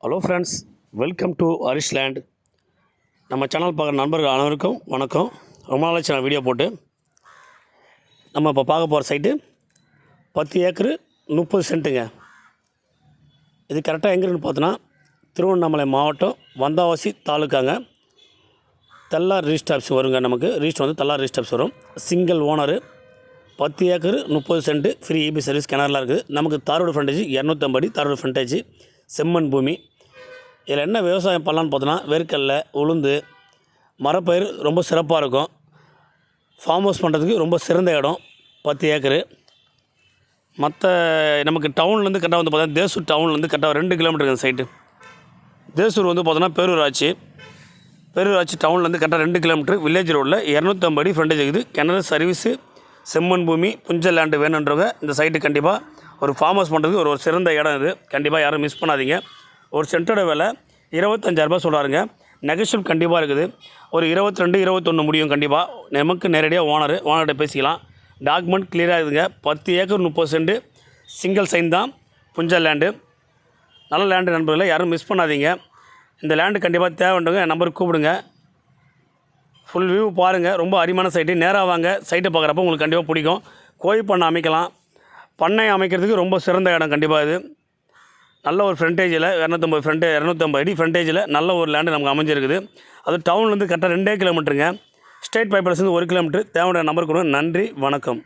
Hello friends, welcome to Harish land. நம்ம channel பார்க்குற நண்பர்கள் அனைவருக்கும் வணக்கம். ரொம்ப நாளாச்சு நான் வீடியோ போட்டு. நம்ம இப்போ பார்க்க போகிற சைட்டு 10 ஏக்கரு 30 சென்ட்டுங்க. இது கரெக்டாக எங்கே இருக்குன்னு பார்த்தோன்னா திருவண்ணாமலை மாவட்டம் வந்தாவாசி தாலுக்காங்க. தல்லார் ரிஜிஸ்டர் ஆஃபீஸ் வருங்க. நமக்கு ரிஜிஸ்டர் வந்து தல்லார் ரிஜிஸ்டர் ஆஃபீஸ் வரும். Single owner, 10 acre 30 cent, free EB service கிணறுலாம் இருக்குது. நமக்கு தாரோடு ஃப்ரண்டேஜ் 250 அடி தாரோடு ஃப்ரண்டேஜ், செம்மண் பூமி. இதில் என்ன விவசாயம் பண்ணலான்னு பார்த்தோன்னா வேர்க்கடல, உளுந்து, மரப்பயிர் ரொம்ப சிறப்பாக இருக்கும். ஃபார்ம் ஹவுஸ் பண்ணுறதுக்கு ரொம்ப சிறந்த இடம் 10 ஏக்கரு. மற்ற நமக்கு டவுன்லேருந்து கரெக்டாக வந்து பார்த்தோன்னா தேசூர் டவுன்லேருந்து கரெக்டாக 2 கிலோமீட்டர் இந்த சைட்டு. தேசூர் வந்து பார்த்தோன்னா பேரூராட்சி டவுன்லேருந்து கரெக்டாக 2 கிலோமீட்டர். வில்லேஜ் ரோடில் 250 அடி ஃப்ரண்டேஜ் இருக்குது. கிணறு சர்வீஸு, செம்மண் பூமி, புஞ்சல் லேண்டு வேணுன்றவங்க இந்த சைட்டு கண்டிப்பாக ஒரு ஃபார்ம் ஹவுஸ் பண்ணுறதுக்கு ஒரு சிறந்த இடம் இது. கண்டிப்பாக யாரும் மிஸ் பண்ணாதீங்க. ஒரு சென்ட்டோட விலை 25,000 சொல்கிறாருங்க. நெகோஷியபிள் கண்டிப்பாக இருக்குது. ஒரு 22, 21 முடியும் கண்டிப்பாக. நமக்கு நேரடியாக ஓனர்கிட்ட பேசிக்கலாம். டாக்குமெண்ட் கிளியராக இருக்குதுங்க. 10 ஏக்கர் 30 சென்ட்டு, சிங்கிள் சைன் தான், புஞ்சல் லேண்டு. நல்ல லேண்டு நண்பர்களை யாரும் மிஸ் பண்ணாதீங்க. இந்த லேண்டு கண்டிப்பாக தேவைன்றவங்க என் நம்பருக்கு கூப்பிடுங்க. ஃபுல் வியூ பாருங்கள். ரொம்ப அருமையான சைட்டு. நேராக வாங்க, சைட்டை பார்க்குறப்ப உங்களுக்கு கண்டிப்பாக பிடிக்கும். கோழி பண்ணை அமைக்கலாம். பண்ணை அமைக்கிறதுக்கு ரொம்ப சிறந்த இடம் கண்டிப்பாக இது. நல்ல ஒரு ஃப்ரண்டேஜில் 250 அடி ஃப்ரண்டேஜில் நல்ல ஒரு லேண்டு நமக்கு அமைஞ்சிருக்குது. அது டவுன்லேருந்து கரெக்டாக 2 கிலோமீட்டருங்க. ஸ்டேட் பைபாஸ்லேருந்து 1 கிலோமீட்டர். தேவையான நம்பர் கொடுங்க. நன்றி, வணக்கம்.